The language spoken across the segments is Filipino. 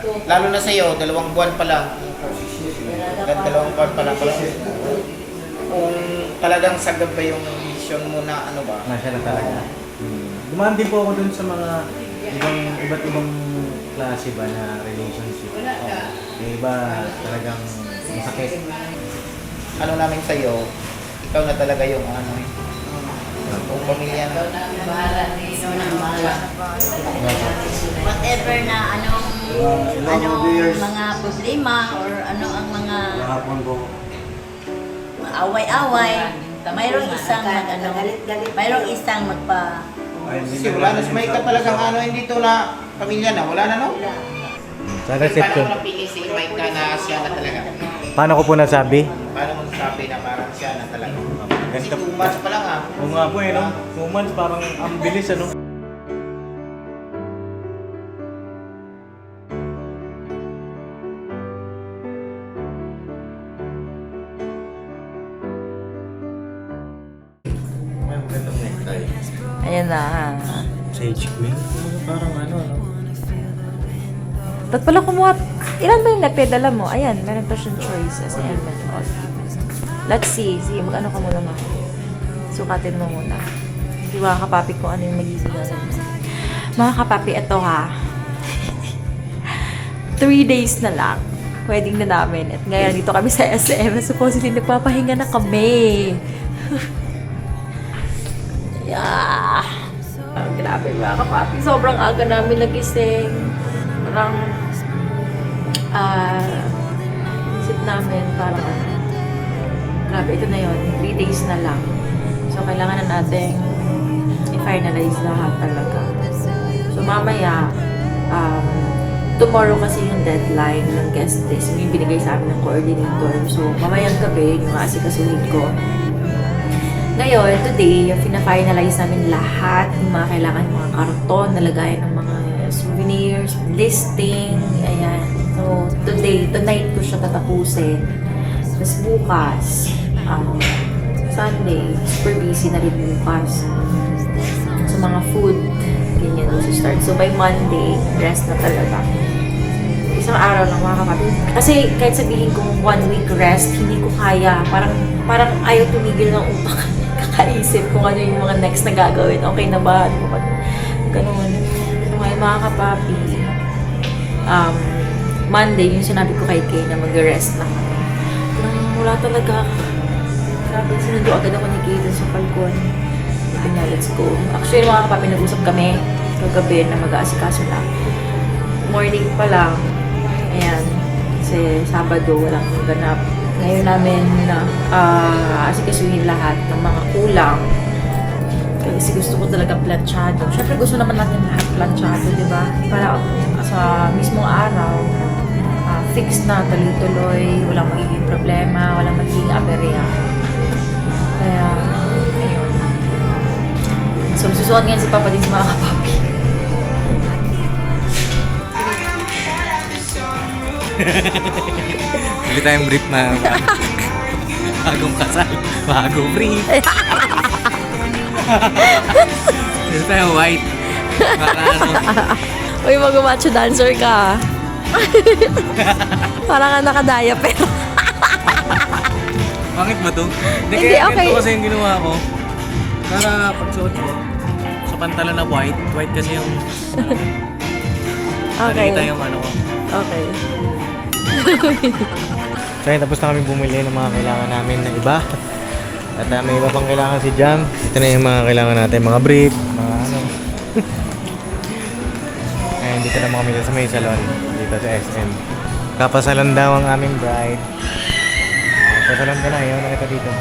Lalo na sa'yo, 2 buwan pa lang. 2 buwan pa lang. Kung talagang sagad ba yung vision mo na ano ba? Nasya na talaga. Dumaan din po ako dun sa mga iba't ibang klase ba na relationship. Yung iba talagang masakit. Ano namin sa'yo, ikaw na talaga yung ano eh. Kung pamilya na. Whatever na anong mga problema or ano ang mga away-away, mayroong isang magpa Kasi wala na, may ka talagang ano, hindi to na pamilya na, wala na no? Sa Paano reception. mo napili si Mike na siya na talaga? Paano ko po nasabi? Paano mo nasabi na parang siya na talaga? Kasi Ganito. 2 months pa lang ah. Oo nga po eh, no? 2 months parang ang bilis, ano? Magandang necktie. Ayan na. Sage queen? Parang ano, no? Ba't pala kumuha? Ilan ba yung napedala mo? Ayan, meron pa siyang choices. Ayan, meron. Let's see. Sige, mag-ano ka muna mga. Sukatin mo muna. Hindi mga kapapi kung ano yung magiging mo. Mga kapapi, ito ha. 3 days na lang. Wedding na namin. At ngayon, dito kami sa SM. Supposedly, nagpapahinga na kami. Yeah. Grabe mga kapapi. Sobrang aga namin nagising. Parang isip namin parang grabe, ito na yun. 3 days na lang. So, kailangan na natin i-finalize lahat talaga. So, mamaya tomorrow kasi yung deadline ng guest list. Yung binigay sa amin ng coordinator. So, mamayang gabi, yung asikasuhin ko. Ngayon, today, fina-finalize namin lahat ng mga kailangan, mga karton, nalagayan ng mga souvenirs, listing, ayan. So, tonight ko siya tatapusin. Tapos bukas, Sunday, super busy na rin bukas. So, mga food, ganyan also start. So, by Monday, rest na talaga. Isang araw lang mga kapatid. Kasi kahit sabihin kong 1 week rest, hindi ko kaya. Parang ayaw tumigil ng utak. Kakaisip kung ano yung mga next na gagawin. Okay na ba? Ano ba? Ganun. So, ngayon mga kapapi, Monday, yung sinabi ko kay Kay na mag-rest na kami. Wala talaga. Grabe, sinundo agad ako ni Kay dun sa Falcon. Sabi na, let's go. Actually, mga kapapi, nag-usap kami kagabi na mag-aasikaso na. Morning pa lang. Ayan. Kasi Sabado, walang ganap. Ngayon namin na asikasuhin lahat ng mga kulang. Kasi gusto ko talaga planchado. Siyempre gusto naman natin lahat planchado, di ba? Para sa mismong araw, fix na, tuloy-tuloy, walang magiging problema, walang magiging aberya. Kaya, ayun. So, susuot ngayon si Papa din sa mga kapapi. Hindi tayong brief na bagong kasal, bagong brief. Hindi tayong white. Para ano. Uy, mag-macho dancer ka. Parang ka nakadaya-per. Pangit ba to? Hindi, kaya okay. ganito kasi yung ginawa ko. Para pagsuot ko, sa pantalon na white kasi yung Okay. nakita yung ano ko. Okay. So yun, tapos na kami bumili ng mga kailangan namin na iba. At may iba pang kailangan si Jam. Ito na yung mga kailangan natin, mga brief, mga ano. Ayun, dito na kami sa may salon, dito sa SM. Kapasalon daw ang aming bride. Pasalon ka na, ayaw na kita dito.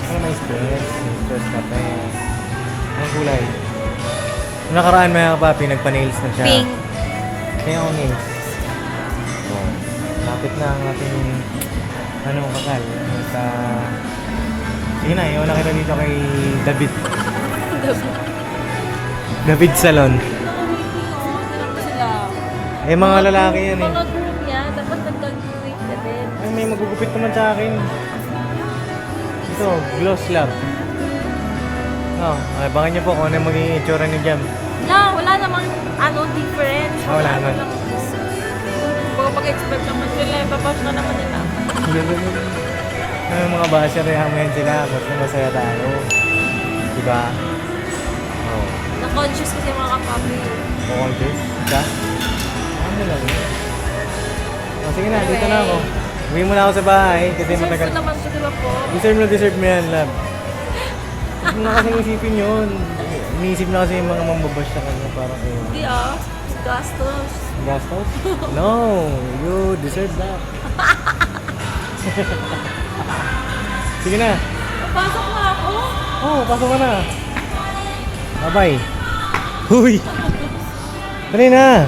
Ay, may stress. May stress ka pa eh. Anong kulay? Nung nakaraan mga kapapi, nagpa-nails na siya. Pink. Kaya ako nails. Oh, lapit na ang ating kasal. Sige na, ayaw na kita dito kay David. David Salon. Eh, mga lalaki yan eh. Mga group niya, dapat nag-graduate ka din. Ay, may magugupit naman sa akin. Ito, Gloss Lab. Oh, ay, baka niyo po kung ano yung magiging itsura ni Jam. Wala naman. namang difference. Wala naman. Kung pag-expect naman sila, ipapass na naman nila. Yung mga basher, yaman sila. Basta masaya tayo. Diba? Oo. Na-conscious kasi mga kapapi. Conscious? Ka? Ano lang yun? O, sige na, dito na ako. Uwi muna ako sa bahay kasi Deserve matagal. ko naman ito, di ba po? Deserve mo yan, love. Huwag mo na kasing isipin yun. Iniisip na kasi yung mga mambabash sa kanya. Parang Hindi gastos. gastos? No, you deserve that. Sige na. Pasok na ako. Oh, pasok ka na. Bye-bye. Huy! Dali na.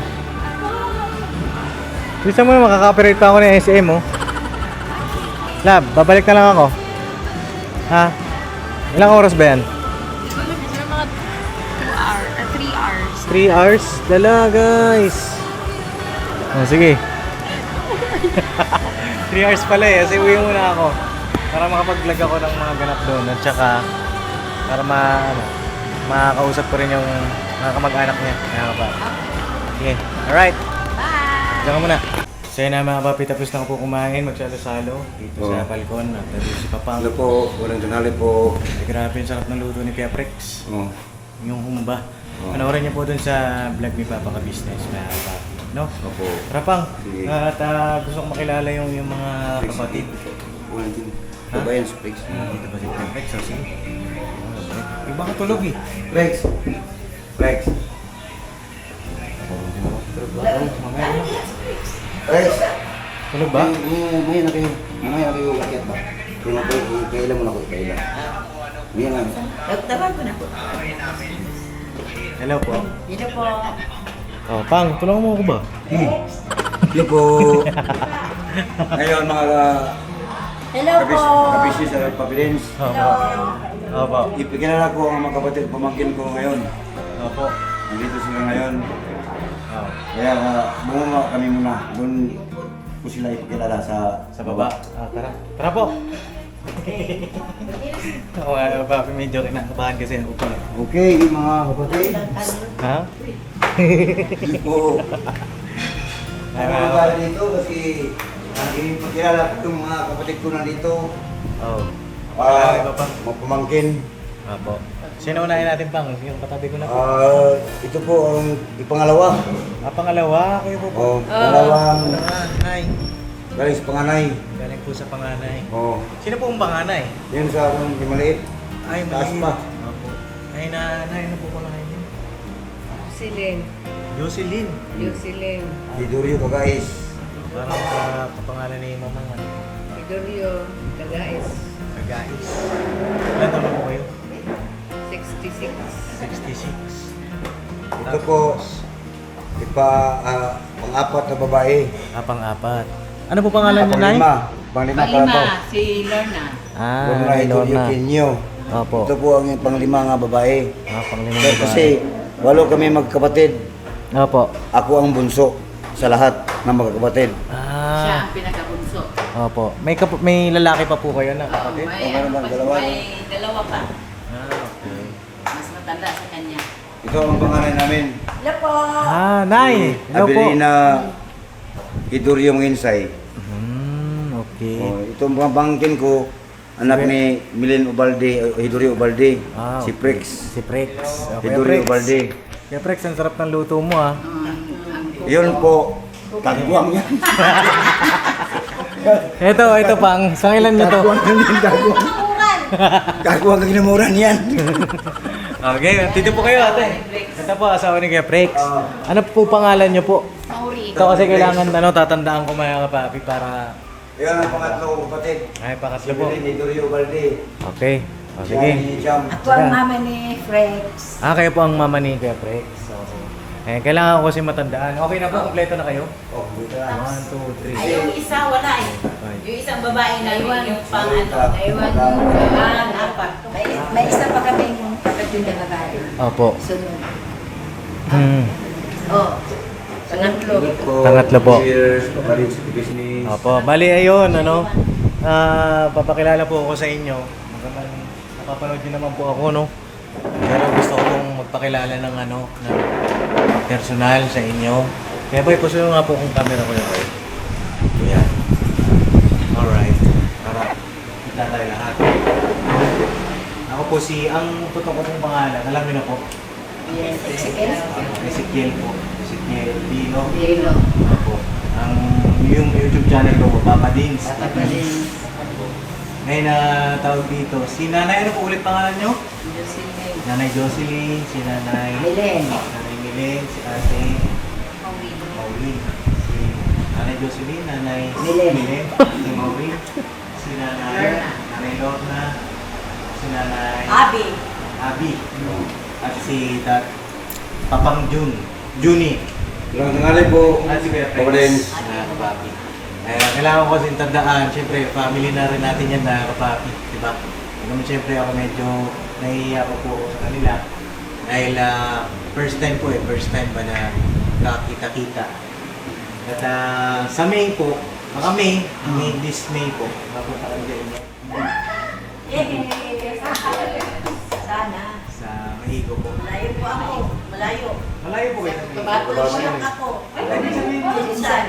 Bisa mo na makaka-operate pa ako ng SM, oh. Lab, babalik na lang ako. Ha? Ilang oras ba yan? Siguro mga 2 hours, 3 hours. 3 hours? Dala, guys. Oh, sige. 3 hours pala eh. Kasi uwi muna ako. Para makapag-vlog ako ng mga ganap doon. At saka, para makakausap ko rin yung mga kamag-anak niya. Kaya pa. Okay. Alright. Bye! Diyan ka muna. So yun na mga papi, tapos na ako po kumain, magsalo-salo dito sa balkon. At dito si Papang. Hello po, walang tanghali po. Ay, grabe yung sarap ng luto ni Kuya Prex. Oh. Yung humba. Oh. Panoorin niyo po dun sa vlog ni Papa Ka Business, mga papi. No? Opo. Rapang, Sige. at gusto kong makilala yung mga kapatid. Walang tin. Ha? Babayan sa Prex. Dito ba si Kuya Prex? So, sige. Yung baka tulog eh. Prex. Prex. Mamaya na. Prex. Tulog ba? Mamaya na kayo. Mamaya na kayo umakyat ba? Kailan mo na ko, kailan. Mamaya na. Nagtabang ko na po. Hello po. Dito po. Oh, Pang, tulungan mo ako ba? Hello po. Ngayon mga Hello po. kabisnes sa Pabilens. Opo. Opo. Ipikilala ko ang mga kapatid pamangkin ko ngayon. Opo. Nandito sila ngayon. Oh. Kaya bumaba kami muna. Doon ko sila ipakilala Sa baba. Ah, tara. Tara po. Oo, papi, medyo kinakabahan kasi ako pa. Okay, mga kapatid. Ha? Hindi po. Ano ba dito kasi ipakilala ko yung mga kapatid ko nandito. Oh. Iba pa. Mga pamangkin. Opo. Sino unahin natin, Pang? Yung katabi ko na po. Ito po ang ipangalawa. Ah, pangalawa. Kayo po po. Pangalawang Panganay. galing sa panganay. Galing po sa panganay. Oh, Sino po ang panganay? yan sa akong maliit. Ay, Taas maliit. pa. Opo. Ay, nanay na po ko na kayo. Silin. Jocelyn. Yusilin. Idurio Kagais. Parang kapangalan ni Mama nga. Idorio. Tagais. Kagais. Ilan taon na po kayo? 66. 66. Ito po, pang-apat na babae. Ah, pang-apat. Ano po pangalan niyo, Nay? Panglima para po. si Lorna. Ah, Lorna Idurio Lorna. Kenyo. Opo. Ito po ang panglima nga babae. Ah, pang-limang Sir, babae. kasi walo kami magkapatid. Opo. Ako ang bunso sa lahat ng magkakapatid. Ah, ang pinakabunso. opo. May lalaki pa po kayo na kapatid? meron bang dalawa? May dalawa pa. Ah, okay. Mas matanda sa kanya. Ito ang pangalan namin. Hello po. Ah, Nay! Hello po. Abilina Idurio Manginsay. Okay. Oh, itong mga bangkin ko, anak ni Milen Ubalde, Idurio Ubalde. Ah, Si Prex. Si Prex. Okay, Idurio Prex. Ubalde. Kaya Prex, ang sarap ng luto mo ah. Yun po, kagwang yan. Ito Pang. Sa ilan nyo to? Kagwang yan, kagwang. Kagwang ang ginamuran yan. Okay, dito po kayo ate. Ito po, asawa ni Kuya Prex. Ano po pangalan nyo po? Mauri. Ito kasi kailangan tatandaan ko mga kapapi para... Yan ang pangatlo kong kapatid. Ay, Si pakatlo po. Milen Idurio Ubalde. Okay. O, sige. Si Jam. Ako ang mama ni Frex. Ah, kayo po ang mama ni Kuya Prex. Okay. Eh, kailangan ko kasi matandaan. Okay na po, kompleto na kayo? Oh, dito na. 1, 2, 3. Ay, yung isa wala eh. Five. Yung isang babae na yung pang ano. Aywan. Apat. May isa pa kami yung kapatid na babae. Opo. Sunod. Hmm. Oh. Pangatlo. Pangatlo po. Cheers, kapalit sa business. Opo. Bali, ayun, ano. Papakilala po ako sa inyo. Magandang napapanood nyo naman po ako, no. Pero gusto ko pong magpakilala ng ano, ng personal sa inyo. Kaya boy, puso nga po kung camera ko yun. Ayan. Alright. Tara. Kita tayo lahat. Ako po ang totoo ko pong pangalan. Alam niyo na po. Yes, Ezekiel. Ezekiel po. Ezekiel Dino. Yelo. Ako. Yung YouTube channel ko po, Papa Dins. Tapadin. Ngayon na tawag dito. Si Nanay, ano po ulit pangalan nyo? Jocelyn. Nanay Jocelyn, si Nanay Milen. Nanay Milen, si Ate Maureen. Si Nanay Jocelyn, Nanay Milen. si Maureen, si Nanay Nanay Lorna, si Nanay Abi, at si Papang Juni. Ilang tangali po. At si Kuya Papa Dins. Kapapi. Kailangan ko kasing tandaan, siyempre, family na rin natin yan na kapapi, di ba? Naman siyempre ako medyo nahihiya pa po sa kanila. Dahil first time ba na kakita-kita. At sa May po, this May po, mapunta kami din Sana. sa Mahigo po. Malayo po ako. Malayo. Malayo po kayo sa Mahigo. Tulong ako. Pinsan.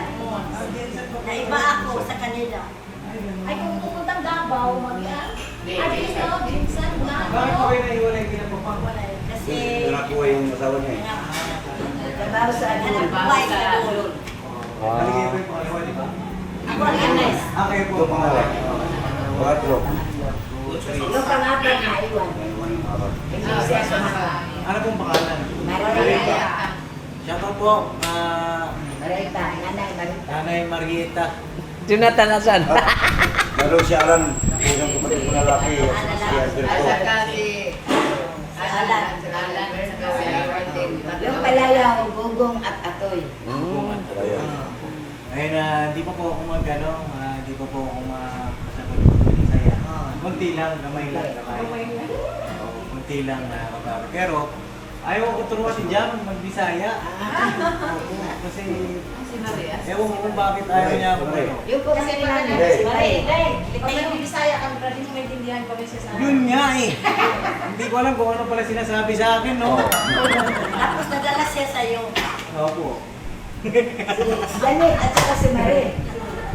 Naiba ako sa kanila. Ay, kung pupuntang Davao, Ay, Vincent, Bakit po kayo naiwalay kinapapang? Kasi Wala po yung asawa niya eh. trabaho sa anak buhay sa dulo. Naligay po yung pangalawa, di ba? Ako ang anas. Kayo po Ito pangalan. Quatro. Yung pangapat na iwan. Hindi siya sumaka. Ano pong pangalan? Marita. Shoutout po, Marita. Nanay Marita. Nanay Marieta. Jonathan asan? Lalo si Alan, isang kapatid ko na laki. Si Albert po. Saka si Alan. Alan. Saka si Martin. Yung palayaw, gugong at atoy. Ayun, hindi pa po ako hindi pa po ako masagot ng saya. Kunti lang, gamay lang. Oo, kunti lang na mababa. Pero, ayaw ko turuan si Jam mag-Bisaya. Oo, kasi, ewan ko kung bakit ayaw niya ako Yung po kasi nanay. Pag may Bisaya kami, pero hindi mo maintindihan kami siya sa Yun nga eh. Hindi ko alam kung ano pala sinasabi sa akin, no? Tapos nadala siya sa'yo. Opo. Si Janet at saka si Marie.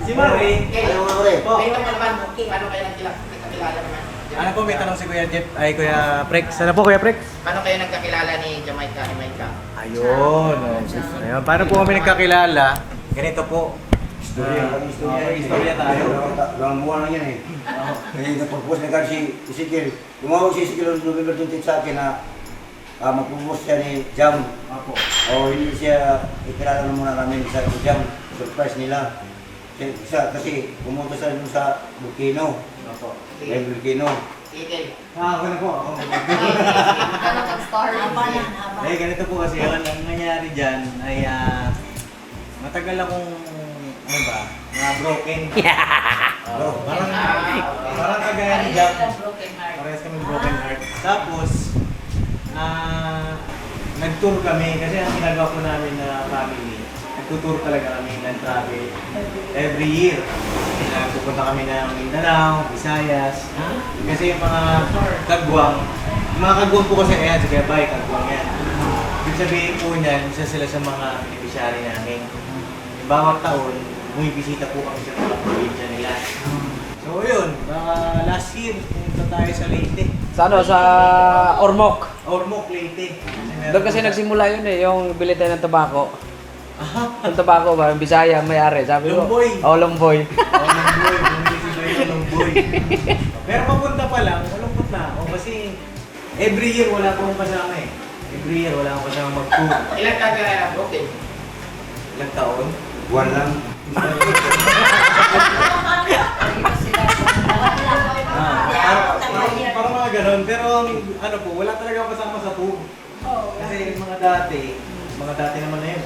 Si Marie. Ayaw nga rin. Po. Kayo naman, paano kayo nagkakilala naman? Ano po, may tanong si Kuya Jeff, ay Kuya Prex. Ano po, Kuya Prex? Paano kayo nagkakilala ni Jamaica? Ayun. Ayun. Paano po kami nagkakilala? Ganito po. Istorya tayo. Ilang buwan lang yan eh. Kasi nagpag-post na kasi si Ezekiel. Tumawag si Ezekiel noong November 28 sa akin na mag-post siya ni Jam. Apo. O hindi siya ikilala na muna namin sa Jam. Surprise nila. Kasi pumunta sa dun sa Volcano. Apo. May Volcano. Sige. Ako na po. Ako Ano kag-story? Haba na, haba. Eh, ganito po kasi yun. Ang nangyari dyan ay matagal akong, ano ba, broken. Parang kagaya ni Jack. Parehas kami broken heart. Tapos, nag-tour kami kasi ang ginagawa po namin na family. Nagtutour talaga kami ng travel every year. Pupunta kami ng Mindanao, Visayas. Kasi yung mga kagwang po kasi ayan, sa Gabay, kagwang yan. Ibig sabihin po niyan, isa sila sa mga beneficiary namin. Bawat taon, bumibisita po kami sa mga probinsya nila. So yun, last year, pumunta tayo sa Leyte. Sa ano? Sa Ormoc. Ormoc, Leyte. Doon kasi nagsimula yun eh, yung bili tayo ng tabako. Aha! Yung tabako ba, yung Bisaya, may-ari. Sabi ko, Lumboy. oh, Lumboy. Lumboy, bumibisita yun, Lumboy. Pero papunta pa lang, malungkot na ako kasi every year wala po akong kasama eh. Every year wala akong kasama mag-tour. Ilan ka na broken? Ilang taon? Buwan lang. Parang mga ganon, pero ano po, wala talaga ako kasama sa tour. Kasi yung mga dati naman na yun.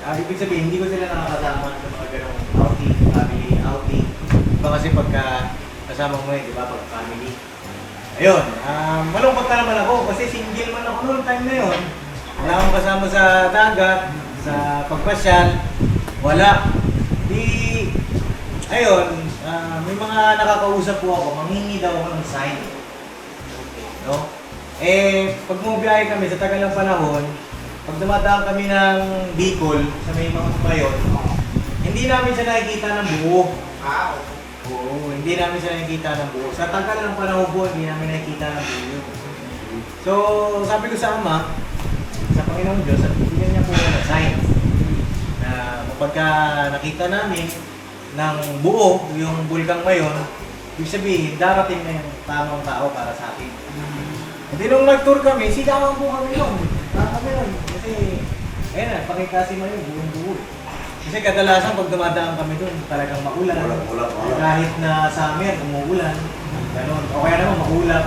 Ibig sabihin, hindi ko sila nakakasama sa mga ganong outing, family outing. Iba kasi pagka kasama mo yun, di ba, pag family. Ayun, malungkot na naman ako kasi single man ako noong time na yun. Wala akong kasama sa dagat, sa pagpasyal, wala. Ayun, may mga nakakausap po ako, manghingi daw ako ng sign. No? Eh, pag bumiyahe kami sa tagal ng panahon, pag dumadaan kami ng Bicol sa may mga mayon, hindi namin siya nakikita ng buo. Oo, hindi namin siya nakikita ng buo. Sa tagal ng panahon po, hindi namin nakikita ng buo. So, sabi ko sa Ama, sa Panginoon Diyos, at bigyan niya po ng sign na kapag nakita namin ng buo yung bulkang mayon, ibig sabihin, darating na yung tamang tao para sa atin. Hindi nung nag-tour kami, sigawan po kami nun. Kami nun. Kasi, ayun na, pakita si Mayon, buong-buo. Kasi kadalasan pag dumadaan kami dun, talagang maulan. Kahit na summer, umuulan. Ganun. O kaya naman maulap.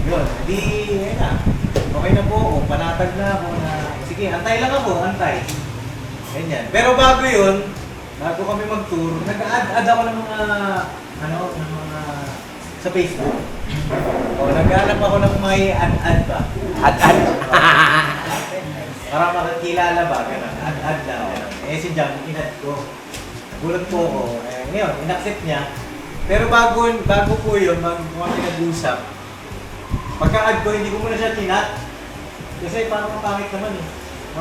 Yun. Hindi, ayun na. Okay na po ako. Panatag na ako na, sige, antay lang ako, antay. Ganyan. Pero bago yun, bago kami mag-tour, nag-add ako ng mga, ng mga, sa Facebook. O, naghanap ako ng may ad-ad ba? Ad-ad. Para makakilala ba? Ganun. Ad-ad lang. Ganun. Eh si Jam, inad ko. Nagulat po ako. Eh, ngayon, in-accept niya. Pero bago po yun, bago kami nag-usap, pagka-add ko, hindi ko muna siya tinat. Kasi parang mapangit naman eh.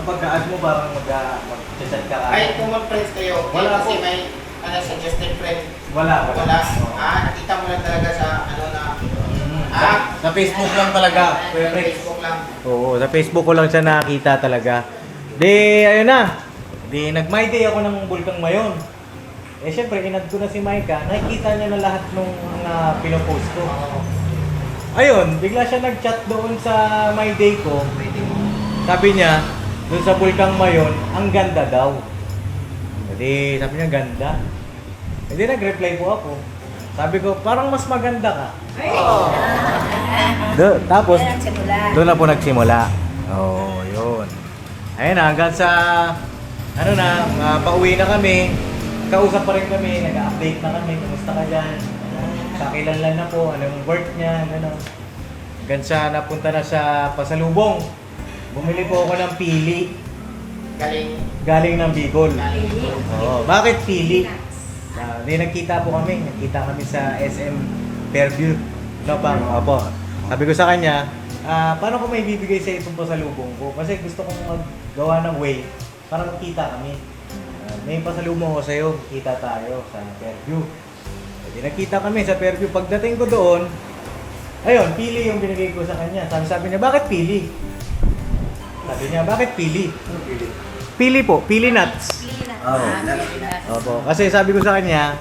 Pagka-add mo, parang mag-chat ka. Ay, kung mag-friends kayo, Wala kasi po. may suggested friend. Wala. Wala. Oo. Nakita mo lang talaga sa Sa Facebook lang talaga. Facebook lang. Oo, sa Facebook ko lang siya nakita talaga. Di, ayun na. Di, nag-my day ako ng Bulkang Mayon. Eh, syempre, inad ko na si Maika. Nakikita niya na lahat nung pinopost ko. Ayun, bigla siya nag-chat doon sa my day ko. Sabi niya, doon sa Bulkang Mayon, ang ganda daw. Di, sabi niya, ganda. Hindi, nag-reply po ako. Sabi ko, parang mas maganda ka. Tapos, Yan ang simula. doon na po nagsimula. Oo, yun. Ayun na, hanggang sa, pauwi na kami. Kausap pa rin kami, nag-update na kami. Kumusta ka dyan? Kakilanlan na po, anong work niya, gano'n. Hanggang sa napunta na sa pasalubong. Bumili po ako ng pili. Galing ng Bicol. Oo, bakit pili? Di nagkita po kami. Nagkita kami sa SM Fairview. No, bang? Opo. Sabi ko sa kanya, paano ko may bibigay sa itong pasalubong ko? Kasi gusto kong maggawa ng way para magkita kami. May pasalubong ko sa'yo, kita tayo sa Fairview. Di nagkita kami sa Fairview. Pagdating ko doon, ayun, pili yung binigay ko sa kanya. Sabi niya, bakit pili? Sabi niya, bakit pili? Pili po, pili nuts. Opo. Kasi sabi ko sa kanya,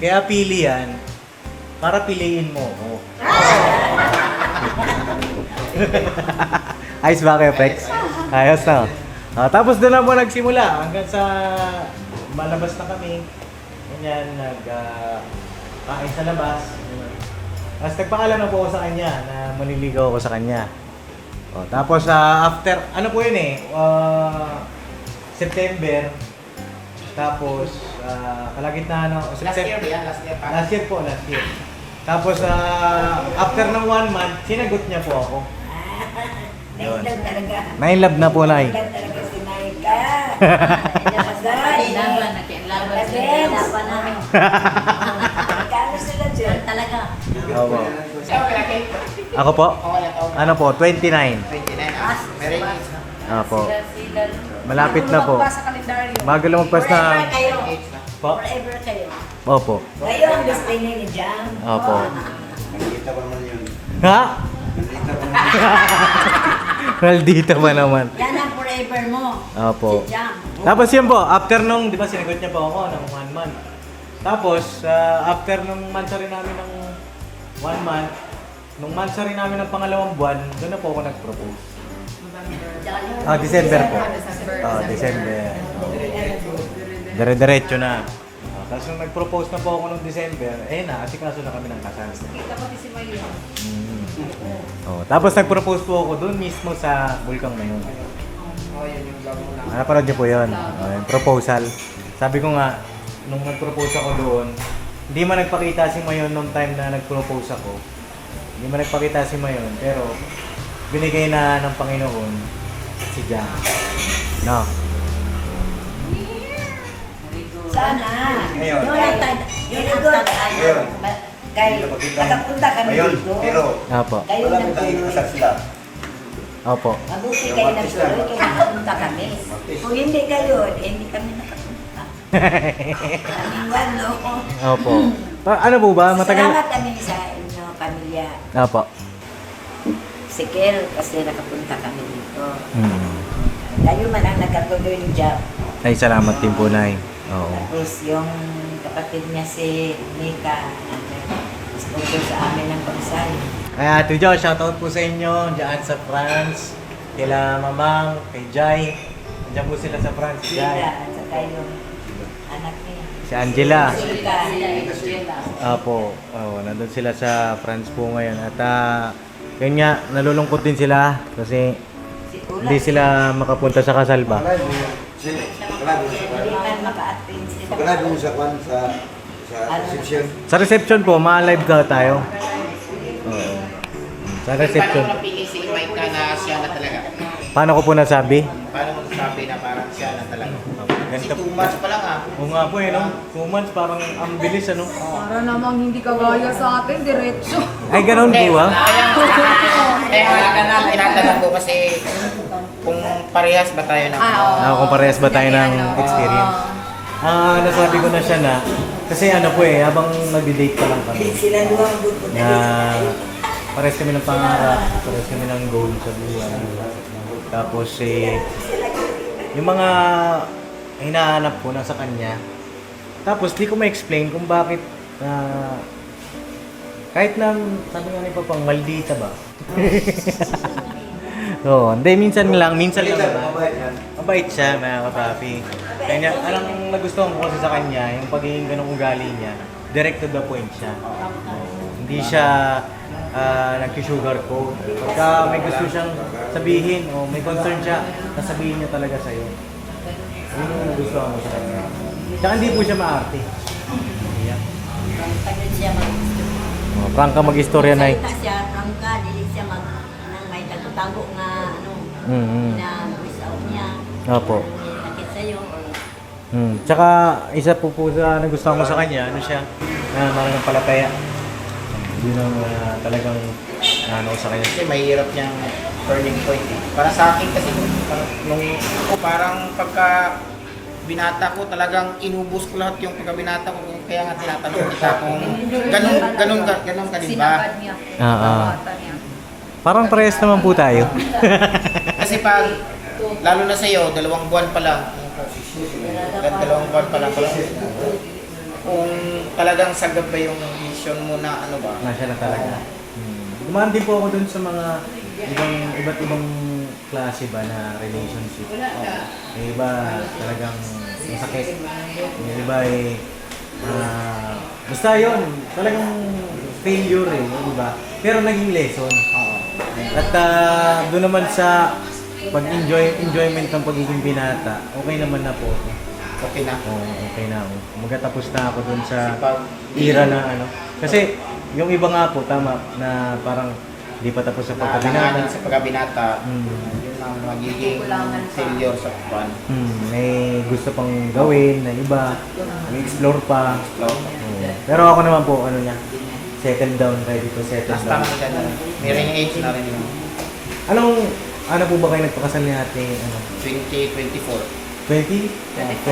kaya pili yan, para piliin mo ako. Ayos ba kayo, Pex? Ayos na. Tapos doon na po nagsimula, hanggang sa malabas na kami. Ganyan, kain sa labas. Tapos nagpaalam na po ako sa kanya na maniligaw ako sa kanya. Tapos after, ano po yun eh, September. Tapos, kalagitnaan ng Last year ba yan? Last year pa? Last year po, last year. Tapos, after ng 1 month, sinagot niya po ako. Nainlove talaga. Nainlove na po, Nay. Nainlove talaga si Maika. Laban, nakilaban sila. Laban. Laban namin. Kano sila dyan? Talaga. Opo. Siya, wala kayo. Ako po? Wala taon. Ano po? 29. 29. Meron age na. Opo. Sila. Malapit na po. Lumagpas sa kalendaryo. Bago lumagpas na... Forever kayo. Age na. Po? Forever kayo. Opo. Kayo ang destiny ni Jam. Opo. Nakikita ko naman yun. Ha? Nakikita ko naman. Maldita ba naman? Yan ang forever mo. Opo. Si Jam. Tapos yun po, after nung, di ba sinagot niya po ako ng 1 month. Tapos, after nung mansari namin ng 1 month, nung mansari namin ng pangalawang buwan, doon na po ako nag-propose. December po. December. Dire-diretso na. Tapos nung nag-propose na po ako nung December, asikaso na kami ng kasal. Kita pati si Mayo. Tapos nag-propose po ako doon mismo sa Bulkang Mayon. Yun yung vlog mo lang. Naparod niyo po yun. Yung proposal. Sabi ko nga, nung nag-propose ako doon, hindi man nagpakita si Mayon nung time na nag-propose ako. Hindi man nagpakita si Mayon, pero binigay na ng Panginoon si Jam. No. Sana. Ngayon. Yun ang Ngayon. kay nakapunta kami Ngayon, dito. pero Apo. Kayo wala ko tayong kasal sila. Opo. Mabuti kayo nagtuloy, kaya nakapunta kami. Kung hindi kayo, hindi kami nakapunta. Kaming walo. Opo. Ano po ba? Matagal? Salamat kami sa inyo, pamilya. Opo. Si Kel, kasi nakapunta kami dito. Hmm. Kayo man ang nagkatuloy ng job. Ay, salamat din po, Nay. Oo. Tapos yung kapatid niya si Mika, sponsor sa amin ng pagsayo. Ay, Ate Jo, shoutout po sa inyo dyan sa France. Kila Mamang, kay Jai. Diyan po sila sa France, si Sila, Jai. at saka yung anak niya. Si Angela. Mika. Apo, nandun sila sa France po ngayon. At yun nga, nalulungkot din sila kasi Si Ulan. hindi sila makapunta sa kasal ba. Pagkala mo sa Hindi man maka-attend sila. Pagkala mo sa kwan sa reception. Sa reception po, ma-live ka tayo. Oo. Sa reception. Paano mo napili si Maika na siya na talaga? Paano ko po nasabi? Paano mo nasabi na parang siya na talaga? Kasi Ganito 2 months pa lang ah. Oo nga po eh, no? 2 months, parang ang bilis, ano? Para namang hindi kagaya sa atin, diretso. Ay, ganun po ba? Kaya tinatanong ko kasi kung parehas ba tayo ng Kung parehas ba tayo ng experience? Nasabi ko na siya na, kasi ano po eh, habang nag-date pa lang kami, Sila luwang buto na parehas kami ng pangarap, parehas kami ng goal sa buhay. Tapos yung mga hinahanap ko nasa kanya, tapos di ko ma-explain kung bakit kahit na, sabi nga ni Papang, maldita ba? Oo, hindi, minsan lang ba? Mabait siya, mga kapapi. Kanya, alang nagustuhan ko kasi sa kanya, yung pagiging ganong ugali niya, direct to the point siya. Hindi siya nag-sugar coat. Pagka may gusto siyang sabihin o may concern siya, nasabihin niya talaga sa'yo. Yun yung nagustuhan ko sa kanya. Tsaka hindi po siya maarte. Yeah. Pagod siya Prangka mag-istorya na Salita siya, prangka, dili siya nang may tago-tago nga na voice out niya. Opo. Nakit sa'yo. Tsaka isa po sa nagustuhan ko sa kanya, ano siya, marang palataya. Yun ang talagang ano sa kanya. Kasi mahirap niyang turning point eh. Para sa akin kasi parang pagka binata ko talagang inubos ko lahat yung pagka-binata ko, kaya nga tinatanong kita kung ganun ka din ba? Sinabad niya. Bata niya. Parang parehas naman po tayo. Kasi pag lalo na sa'yo, 2 buwan pa lang, 2 buwan pa lang, kung talagang sagad ba yung vision mo na ano ba? Nasya na talaga. Dumaan din po ako dun sa mga iba't ibang klase ba na relationship. Yung iba talagang masakit. Yung iba ay basta yun, talagang failure eh, yung iba. Pero naging lesson. At doon naman sa enjoyment ng pagiging binata, okay naman na po. Okay na. Oo, okay na ako. Magatapos na ako dun sa era na ano. Kasi yung iba nga po, tama, na parang di pa tapos sa Pagkabinata. pagkabinata. Sa pagkabinata, Mm. yun ang magiging failure sa kuwan. May gusto pang gawin na iba, may explore pa. Oo. Pero ako naman po, ano niya, settle down, ready to settle Basta down. naman ka na. May ring age na rin yun. Ano po ba kayo nagpakasal ni ate? 2024. 20?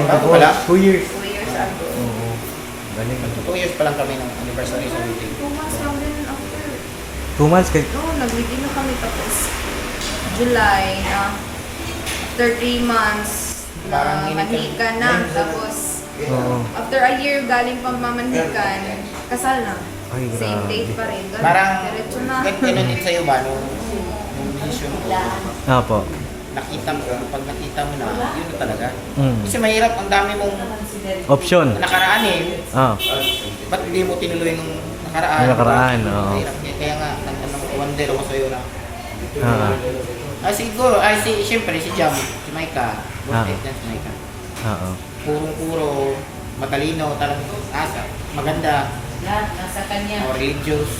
Bago pala? 2 years. 2 years ago. Oo. Galing. 2 years pa lang kami ng anniversary sa wedding. 2 months lang din after. 2 months kayo. No, nag-wedding na kami tapos July na after 3 months Parang na manhikan na. Tapos Oo. after a year galing pang mamanhikan, kasal na. Ay, Same grabe. date pa rin. Ganun, Parang, diretso na. ganun din sa'yo ba? Nung vision ko, Opo. nakita mo, pag nakita mo na, yun na talaga. Mm. Kasi mahirap, ang dami mong Option. nakaraan eh. Ah. Ba't hindi mo tinuloy nung nakaraan? Yung nakaraan, oo. Mahirap. Kaya nga, wonder ako sa'yo na. Siguro, siyempre, si Jam, si Maika. Bullshit yan si Maika. Oo. Purong-puro, matalino, talagang asa, maganda, Lahat nasa kanya. o religious.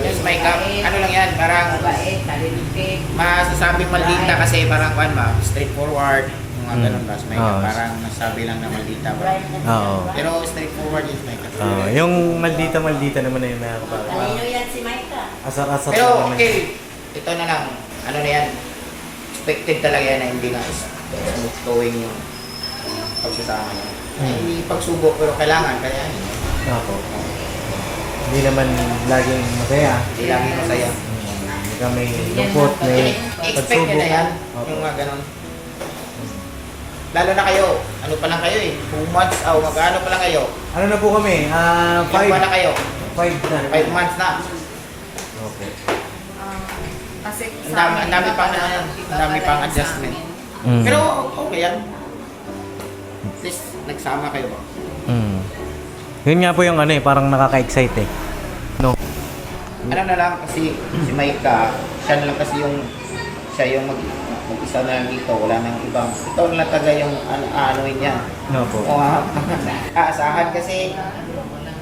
Yes, Maika, ano lang yan, parang Mabait, talinipid. masasabing maldita kasi parang kuan ba, straightforward, mga ganun ba, si Maika, Oo. parang nasabi lang na maldita ba. Oo. Pero straightforward yun si Maika. Yung maldita naman na yung mga kapatid. Talino yan si Maika. Asar-asar Pero naman. okay, ito na lang, ano na yan, expected talaga yan na hindi na smooth going yung pagsasama niya. Hindi pagsubok pero kailangan, kaya Opo. Hindi naman laging masaya. hindi lang yung masaya. Hindi ka may lungkot, may Expect niya na yan, Opo. yung mga ganon. Lalo na kayo, ano pa lang kayo eh, 2 months, mag-ano pa lang kayo, Ano na po kami? ilang buwan na kayo, 5 na. 5 months na. Opo. Kasi Ang dami pang adjustment. Pero okay yan. At least nagsama kayo ba? Yun nga po yung ano eh, parang nakaka-excite eh. No? Ano na lang kasi si Maika, siya na lang kasi siya yung mag-isa na lang dito, wala nang ibang, ikaw na lang taga yung anoin niya. No po. O aasahan kasi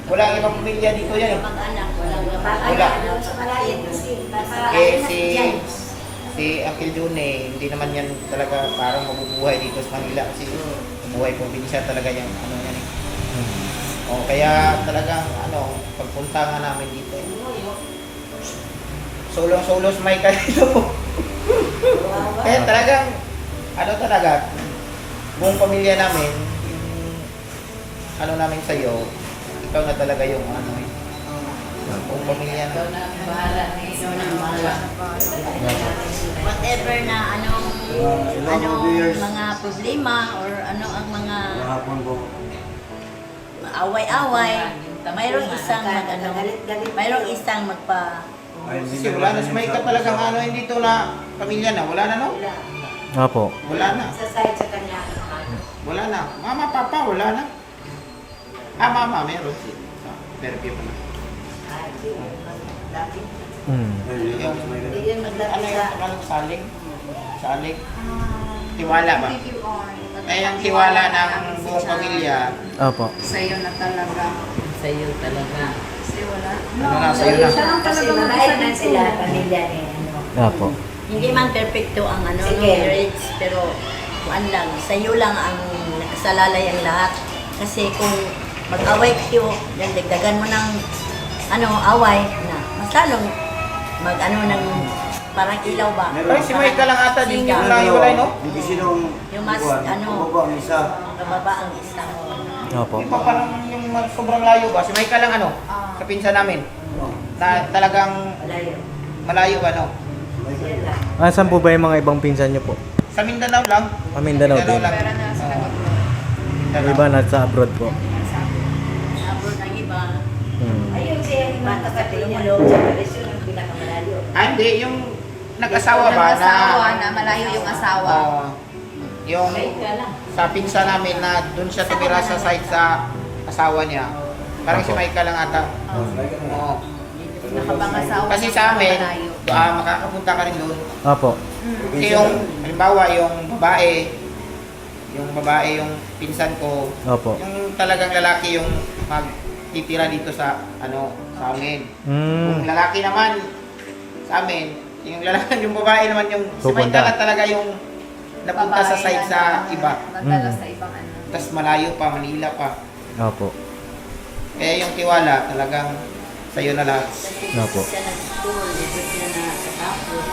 walang ibang pamilya dito yan. Mag-anak, wala. Wala. Sa malayan kasi. Si Uncle June hindi naman yan talaga parang mabubuhay dito sa Manila kasi buhay probinsya talaga yung ano yan eh. O kaya talagang pagpunta nga namin dito. Solo sa Maika dito. Kaya talagang talaga buong pamilya namin yung namin sa'yo, ikaw na talaga yung buong pamilya na. Whatever na anong mga problema or ano ang mga Kahapon po. away-away, mayroong isang mayroong isang Kasi wala na si Maika talagang dito na pamilya na. Wala na no? Opo. Wala na. sa side sa kanya. Wala na. Mama, papa, wala na. Mama, meron. Therapy pa na. Yung, ano yung pangalan? Saling? Tiwala ba? Eh, ang tiwala ng buong pamilya, Opo. Sa'yo na talaga. Sa'yo talaga. Kasi wala. na, sa'yo na. Siya lang Kasi talaga mabait mag-isa na dito. sila, pamilya niya. Opo. Hindi man perfecto ang no, marriage, pero kuan lang, sa'yo lang ang nakasalalay ang lahat. Kasi kung mag-away kayo, then dagdagan mo ng away na mas lalong ng parang ilaw ba? Ay, si Maika lang ata din yung Singaw. nahiwalay, no? Hindi sinong Yung mas, baba ang isa. Kababa ang isa. Opo. Di ba parang yung sobrang layo ba? Si Maika lang sa pinsan namin. Na talagang Malayo. malayo Saan po ba yung mga ibang pinsan niyo po? Sa Mindanao lang. Mindanao din. lang. Pero na sinagot mo. Yung iba nasa abroad po. Abroad ang iba. Hmm. Ayun siya, yung mga kapatid niya. Sa relasyon ang pinakamalayo. Hindi, yung nag-asawa ba na... Nag-asawa na malayo yung asawa. Yung sa pinsan namin na doon siya tumira sa site sa asawa niya. Parang si Maika lang ata. Oo. Nakapangasawa. Kasi sa amin, malayo. makakapunta ka rin doon. Opo. Kasi yung, halimbawa, yung babae yung pinsan ko, Opo. yung talagang lalaki yung magtitira dito sa sa amin. Yung Hmm. lalaki naman sa amin, yung lalaki, yung babae naman yung si Pupunta. Maika lang talaga yung napunta sa Babae site na sa iba. Nadala Mm. sa ibang Tapos malayo pa, Manila pa. Opo. Kaya yung tiwala talagang sa'yo na lahat. Opo. Siya nag-school, ito siya nakatapos.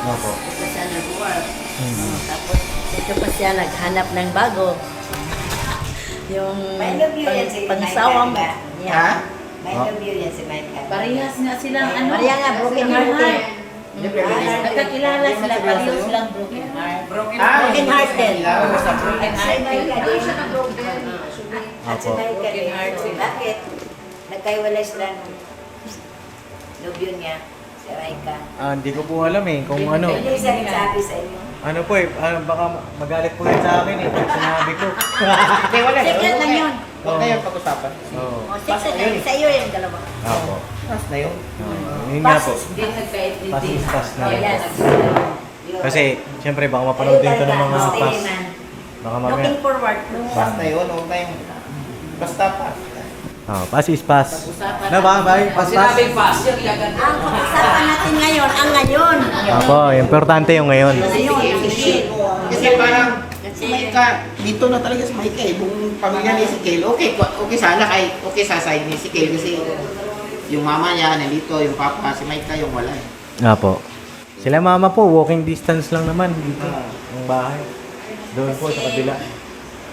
Opo. Ito siya nag-work. Hmm. Tapos ito pa siya naghanap ng bago. Yung pangsawa mo. Ha? May interview yan si Michael. Parehas nga silang Pareha nga, broken hearted. Nagkakilala sila, pareho silang broken heart. Broken hearted. Broken heart. Ano siya na broken? At si Michael, bakit? Nagkaiwalay sila ng nobyo niya, si Raika. Hindi ko po alam eh kung ano. Hindi siya nagsabi sa inyo. Ano po eh, baka magalit po yun sa akin eh pag sinabi ko. Hindi, wala. Secret lang yun. Huwag na yung pag-usapan. Oo. O, secret lang. Sa iyo yung dalawa. Opo. Tapos na yun. Yun nga po. Hindi nagkaintindi. Pasispas na Oh, rin yes. po. Kasi, siyempre, baka mapanood din ito ng mga pas. Baka mamaya. Looking forward. Tapos na yun. Huwag na yung... Basta pa. Pass is pass. Na ba? Bye. Pass, pass. Sinabing pass yun, kagad. Ang pag-usapan natin ngayon, ang ngayon. Opo, importante yung ngayon. Ngayon, sige. Kasi parang si Maika, dito na talaga si Maika eh. Buong pamilya ni si Kale. Okay sana kahit okay sa side ni si Kale kasi yung mama niya nandito, yung papa, si Maika yung wala eh. Opo. Sila mama po, walking distance lang naman dito. Ang bahay. Doon po sa kabila.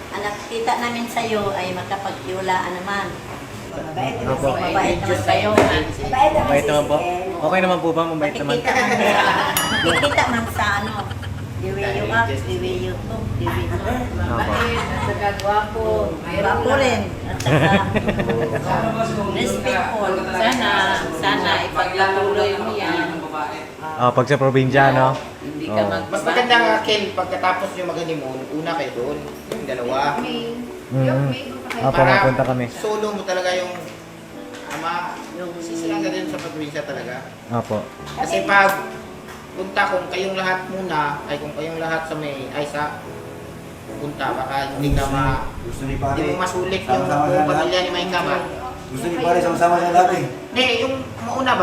Ang nakikita namin sa'yo ay makapagtiwalaan naman. Opo. Mabait naman kayo. Mabait naman po. Okay naman po ba? Mabait naman. Nakikita man sa ano. The way you act, the way you talk, the way you Opo. Gwapo. Gwapo rin. At saka respectful. Sana ipagpatuloy mo yan. Pag sa probinsya, no? Hindi ka Mas maganda nga, Ken, pagkatapos yung mag-honeymoon, una kayo doon, yung dalawa. Opo, magpunta kami. Solo mo talaga yung ama, yung sisilang ka din sa probinsya talaga. Opo. Kasi pag punta kung kayong lahat muna, ay kung kayong lahat sa sa punta, baka hindi ka Gusto ni pare. hindi mo masulit yung Sama-sama buong na pamilya lahat. ni Maika ba? Gusto ni pare sama-sama na dati. Hindi, yung mauna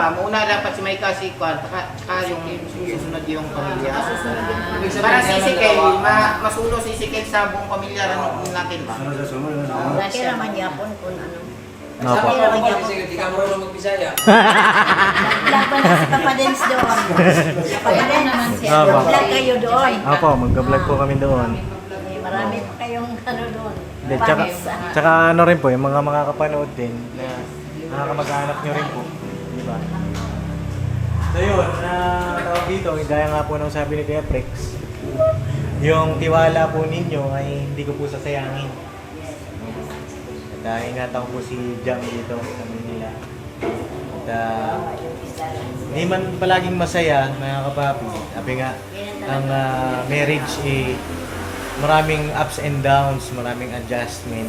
dapat si Maika si Kwan, tsaka yung susunod yung pamilya. Para sisikil, masulo sisikil sa buong pamilya natin ba? Sunod sa sunod. Kaya naman yapon kung ano. Opo. Kaya naman yapon. Hindi ka marunong mag-Bisaya. Laban na si Papa Dens doon. Papa Dens naman siya. Opo. Vlog kayo doon. Opo, magka-vlog po kami doon. Marami pa kayong ano doon. Hindi, tsaka ano rin po, yung mga makakapanood din na nakakamag-anak nyo rin po. Di ba? So yun, tawag dito, gaya nga po ng sabi ni Kuya Prex, yung tiwala po ninyo ay hindi ko po sasayangin. At ingatan ko po si Jam dito sa Manila. At hindi man palaging masaya, mga kapapi. Sabi nga, ang marriage maraming ups and downs, maraming adjustment.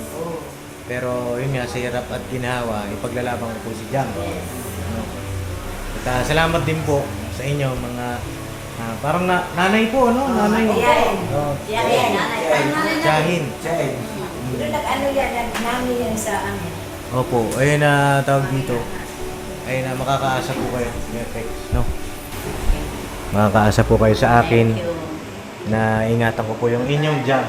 Pero yun nga, sa hirap at ginhawa, ipaglalaban ko po si Jam. Ano? At salamat din po sa inyo, mga parang nanay po, no? Nanay. Oh, Jahin. Ano yan, namin yan sa amin. Opo, ayun na tawag dito. Ayun na, makakaasa po kayo. No? Makakaasa po kayo sa akin na ingatan ko po yung inyong Jam.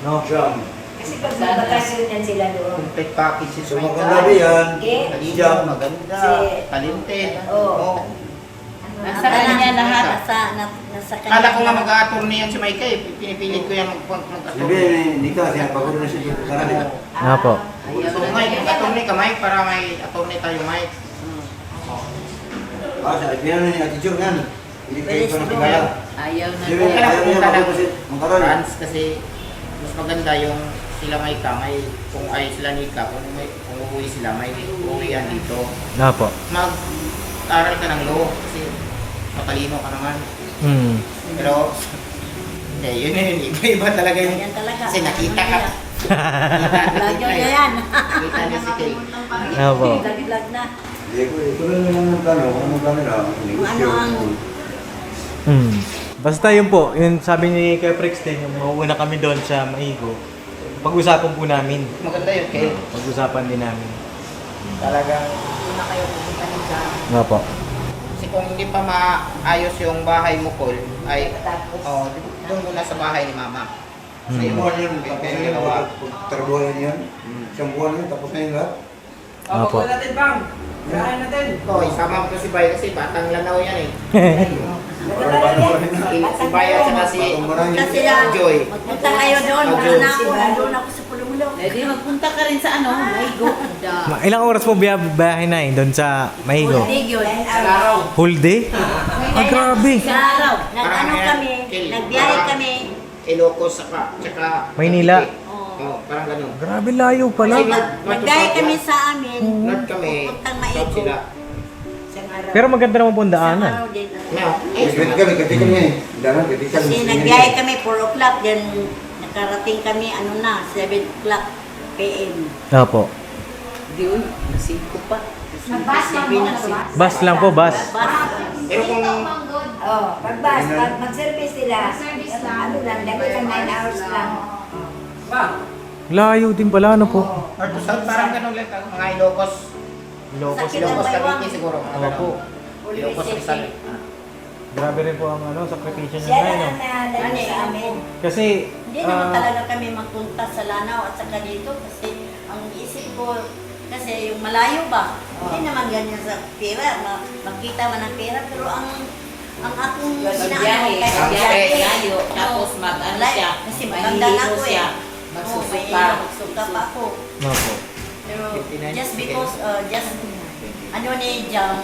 No? Jam. Kasi pag magbakasyon yan sila doon. Complete package si So Maika. maganda yan. Talino, maganda, talented. Oo. Nasa kanya lahat. Nasa kanya. Kala ko nga mag-a-attorney yan si Maika eh. Pinipilit ko yan mag-attorney. Sabi, hindi ka, sinapagod na siya dito sa kanila. Opo. So Mike, mag-attorney ka Mike para may attorney tayo Mike. Sabi na ni Ate Jung yan. Hindi kayo pa nakilala. Ayaw na. Sabi, Huwag ka na ayaw niya pumunta ng magkaroon. France kasi mas maganda yung sila Maika, may kung ay sila Nika, kung uuwi sila, may uuwi yan dito. Opo. Mag-aral ka ng law kasi matalino ka naman. Pero, yun. Iba talaga yung, Yan talaga. kasi nakita ka. Vlog nyo na yan. Nakita niya si Kay. Opo. Vlog na. Ito lang naman ang plano. Kung anong plano lang. Ano ang... Basta yun po, yun sabi ni Kuya Prex din, yung mauuna kami doon sa Maigo. Pag-usapan po namin. Maganda yun, Kay. Pag-usapan din namin. Talagang, Una kayo pupunta ng Jam. Opo. kasi kung hindi pa maayos yung bahay mo, Col, ay, doon muna sa bahay ni Mama. Sa Isang iyo, buwan yun. yung Tapos kayong na yun. dalawa. Trabuhan yan. Isang buwan yun. Tapos na yun lahat. Opo. natin, Bang. Kain natin. Ito, isama mo to si Bay kasi batang lanaw yan eh. Si Bay at saka si Kasi lang, Joy. magpunta kayo doon. Wala na ako. Nandun ako sa Pulumulo. Pwede magpunta ka rin sa ano, Maigo. Ilang oras po biyahe na doon sa Maigo? Hindi yun. Whole day? Grabe. Sa araw. Nag-ano kami, nagbiyahe kami. Ilocos tsaka Maynila. Oo, parang ganun. Grabe layo pala. Kasi nagbiyahe kami sa amin. North kami, Pupuntang south Maigo. sila. Isang araw. Pero maganda naman po ang Isang daanan. araw din. Now, Ganti kami. Ganti kami. Dahil ganti kami. Kasi nagbiyahe kami 4 o'clock. Then nakarating kami 7 o'clock PM. Opo. Di yun, nasingko pa. Bus lang po, bus. pero kung Pag mag-service sila, ano lang, dami lang 9 hours lang. Layo din pala, ano po? north to south, parang ganun lang. Mga Ilocos. Ilocos. Ilocos Cavite siguro. Mga Opo. ganun. Ilocos Rizal. Grabe rin po ang sakripisyo niya Siya na, na no? ang nalala sa amin. Kasi, Hindi naman talaga kami magpunta sa Lanao at saka dito kasi ang isip ko kasi yung malayo ba? Hindi naman ganyan sa pera, makita man ang pera pero ang ang akong Magbiyahe, magbiyahe layo, tapos mag-ano siya, kasi matanda na ako siya, magsusuka. Magsuka pa ako. Opo. Pero 59, just sige. because, just, ano ni Jam,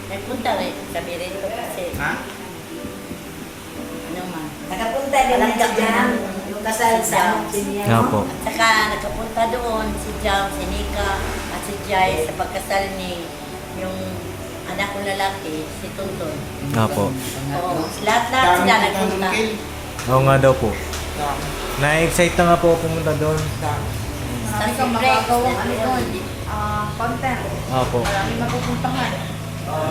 nagpunta rin kami rito kasi, Ha? ano man. Nakapunta din na si Jam, yung kasal sa Jam. Opo. At saka nagkapunta doon si Jam, si Nika, at si Jai sa pagkasal ni yung anak ko lalaki, si Tonton. Opo. Oo, lahat-lahat sila nagpunta. Oo nga daw po. Na-excite na nga po pumunta doon. Tapos Kang siyempre, magagawang ano doon, content. Opo. Marami mapupuntahan.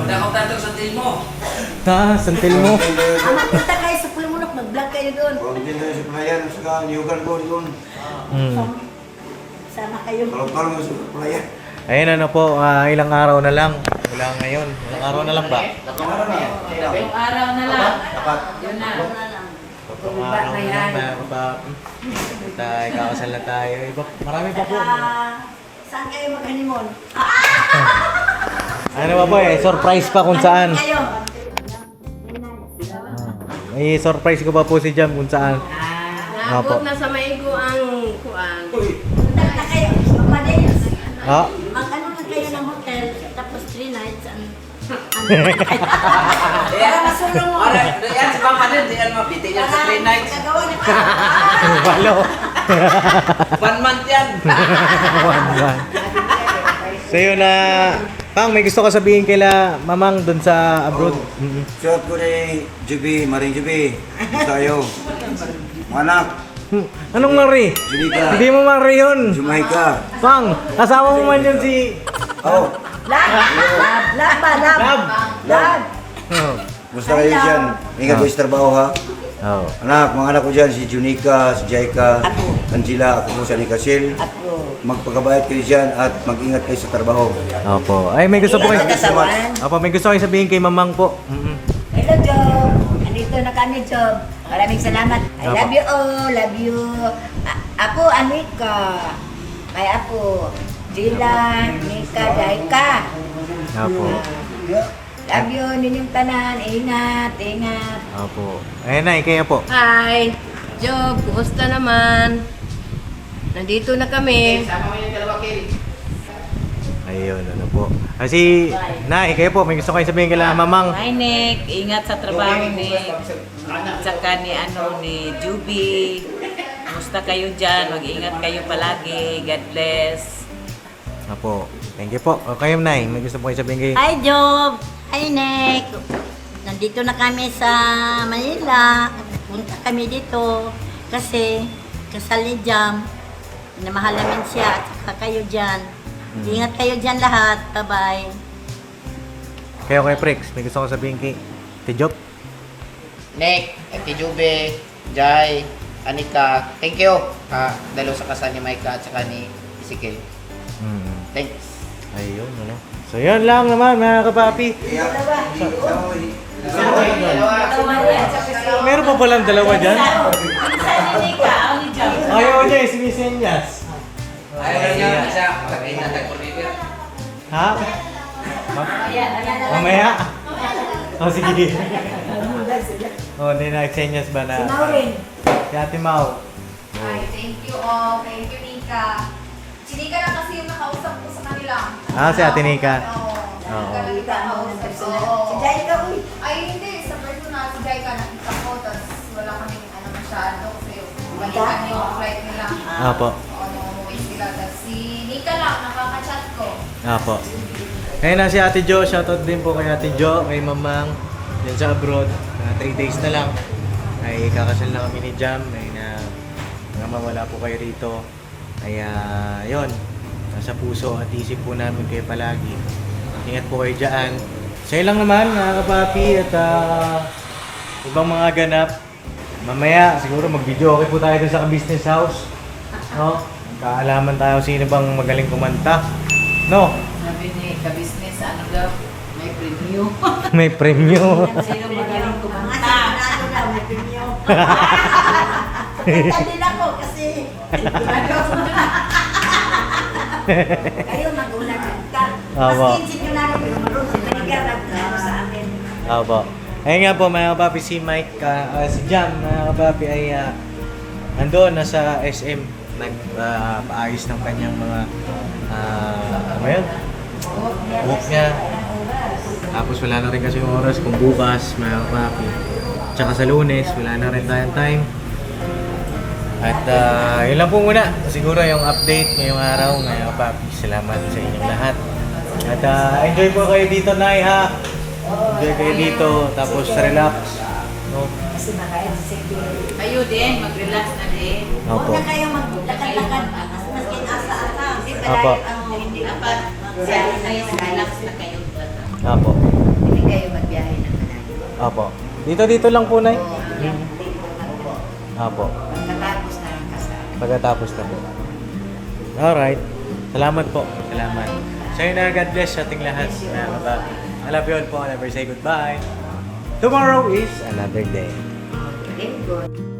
Nakapatag sa din mo. Santil mo. magpunta kayo sa Pulimunok, mag-vlog kayo doon. Kung din tayo sa palayan, saka niyugan ko doon. Sama kayo. Kalong-kalong sa palayan. Ayun ano po, ilang araw na lang. Wala ngayon. Ilang araw na lang ba? Yung araw na lang. Dapat. Yun na. Tatlong araw na lang mga kapapi. Tayo, kakasal na tayo. Iba, marami pa po. Saan kayo mag-honeymoon? Ano ba po eh, surprise pa kung saan. Kayo. May surprise ko pa po si Jam kung saan. Opo. na sa maigo ang kuan. Punta na kayo. Magmadayos. Ah, Mag-ano na kayo ng hotel, tapos 3 nights. Para masulong mo. Alright, yan si Papa din, di yan mabiti yan sa 3 nights. Kagawa na kayo. walo. 1 month yan. One month. So yun na, Pang, may gusto ka sabihin kila Mamang dun sa abroad? Shot ko ni Jubi, Maring Jubi. Tayo. Manak, Anong Mari? Junika, Hindi mo Mari yun. Jumaika. Pang, kasama mo man yun si... Oh, Lab ba? Lab. Lab. Lab. Oh. musta kayo dyan? Ingat ko sa trabaho ha. Oh. Anak, mga anak ko dyan, si Junika, si Jaika, Angela, ako po sa Nikasil. Magpagkabayat kayo dyan at mag-ingat kayo sa trabaho. Opo. Ay, may gusto po kayo. Ingat sa kasawan. Opo, may gusto kayo sabihin kay Mamang po. Hello, Job. Andito na kami, Job. Maraming salamat. I love you all. Love you. Apo, Anika. Kay Apo. Jila, Nika, Jaika. Opo. Love you, ninyong tanan. Ingat, ingat. Opo. Ayun na, kaya po. Hi! Job, kumusta naman? Nandito na kami. Sama mo yung dalawa, Kelly. Ayun, ano po. Kasi, na, kayo po, may gusto kayo sabihin kay Mamang. Hi, Nick. Ingat sa trabaho, Nick. Saka ni Juby. Kumusta kayo dyan? Mag-ingat kayo palagi. God bless. Opo. Thank you po. O kayo, Nay, may gusto po kayo sabihin kay... Hi, Job. Hi, Nick. Nandito na kami sa Manila. Punta kami dito kasi kasal ni Jam. Namahal namin siya at saka kayo dyan. Ingat kayo dyan lahat. Bye-bye. Kayo kay Prix, may gusto ko sabihin kay Tijop. Nick, Jube, Jai, Anika, thank you. Dalo sa kasal ni Micah at saka ni Ezekiel. Thanks. Ayun, ano. So, yun lang naman, mga kapapi. Meron pa palang dalawa dyan? Ayaw niya, sinisenyas. Ayaw niya, isa, sakay na tag-Oliver. Ha? Mamaya? O, sige. O, hindi na-senyas ba na? Si Ate Mau. Hi, thank you all. Thank you, Nika. Si Nika lang kasi yung nakausap ko sa kanila. Ah, si Ate Nika. Oo. Oo. Nika lang nakausap ko. Si Jaika, uy. Ay, hindi. Sa personal, si Jaika nakita ko. Tapos wala kaming masyado. Kasi balikan yung flight nila. Apo. Umuwi sila. Tapos si Nika lang, nakaka-chat ko. Apo. Ngayon na si Ate Jo. Shoutout din po kay Ate Jo, kay Mamang. Yan sa abroad. 3 days na lang. Ay kakasal na kami ni Jam. Ay na mawala po kayo rito. Kaya yun. Nasa puso at isip po namin kayo palagi. Ingat po kayo dyan. Sa'yo lang naman mga kapapi at ibang mga ganap. Mamaya siguro mag-video okay po tayo dun sa business house. No? Kaalaman tayo sino bang magaling kumanta. No? Sabi ni ka-business, ano daw? May preview. May premyo. Sino magaling kumanta? Ano na, may pinyo. Kanta din ako kasi Kayo magulang ka. Apo. Mas kinsin nyo na rin yung marunong. Nagkarap na sa amin. Opo. Ayun nga po mga kapapi, si Mike, si Jam, mga kapapi ay nandoon, nasa SM, nagpaayos ng kanyang mga, ano ba yun? Buhok niya. Tapos wala na rin kasi yung oras kung bukas, mga kapapi. Tsaka sa Lunes, wala na rin tayong time. At yun lang po muna. Siguro yung update ngayong araw, mga kapapi. Salamat sa inyong lahat. At enjoy po kayo dito, Nay, ha? Enjoy kayo dito, tapos relax. No? Kayo din, mag-relax na din. Opo. Huwag na kayo maglakad-lakad. Maskin asa-asa. Opo. Hindi dapat relax na kayo. Opo. Hindi kayo magbiyahe ng malayo. Opo. Dito lang po, Nay. Oo, yan. Opo. Pagkatapos na ang kasal. Pagkatapos na po. Alright. Salamat po. Salamat. Sa'yo na, God bless sa ating lahat. Mga kapapi. I love you all po. Never say goodbye. Tomorrow is another day. Very good.